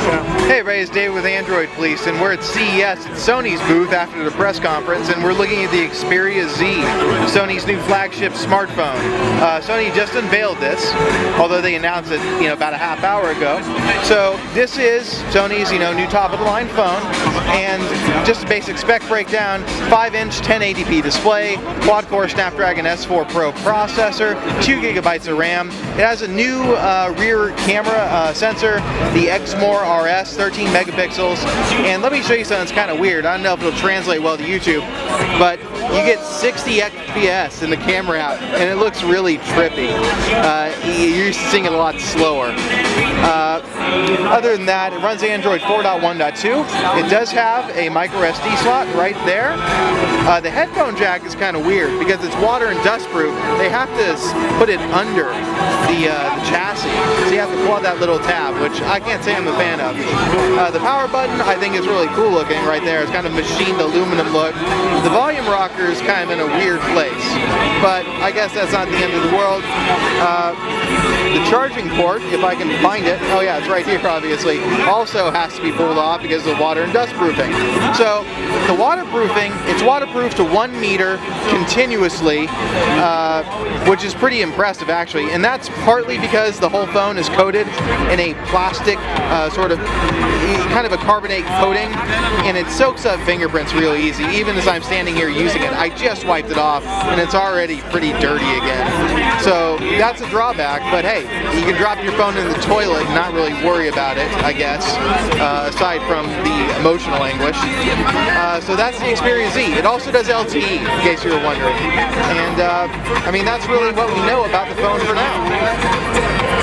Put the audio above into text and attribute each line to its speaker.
Speaker 1: Hey everybody, it's David with Android Police, and we're at CES at Sony's booth after the press conference, and we're looking at the XPERIA Z, Sony's new flagship smartphone. Sony just unveiled this, although they announced it, about a half hour ago. So this is Sony's, new top-of-the-line phone, and just a basic spec breakdown: 5-inch 1080p display, quad-core Snapdragon S4 Pro processor, 2 GB of RAM. It has a new rear camera sensor, the XPERIA Z, 13 megapixels, and let me show you something that's kind of weird. I don't know if it'll translate well to YouTube, but you get 60 FPS in the camera out, and it looks really trippy. You're used to seeing it a lot slower. Other than that, it runs Android 4.1.2. It does have a micro SD slot right there. The headphone jack is kind of weird because it's water and dust proof. They have to put it under the chassis, so you have to pull out that little tab, which I can't say I'm a fan of. The power button I think is really cool looking right there. It's kind of machined aluminum look. The volume rocker is kind of in a weird place, but I guess that's not the end of the world. The charging port, if I can find it, oh yeah, it's right here obviously, also has to be pulled off because of water and dust proofing. So the waterproofing, it's waterproof to 1 meter continuously, which is pretty impressive actually, and that's partly because the whole phone is coated in a plastic sort of kind of a carbonate coating, and it soaks up fingerprints real easy. Even as I'm standing here using it, I just wiped it off and it's already pretty dirty again. So that's a drawback, but hey, you can drop your phone in the toilet and not really worry about it, I guess, aside from the emotional anguish. So that's the XPERIA Z. It also does LTE, in case you were wondering. And I mean, that's really what we know about the phone for now.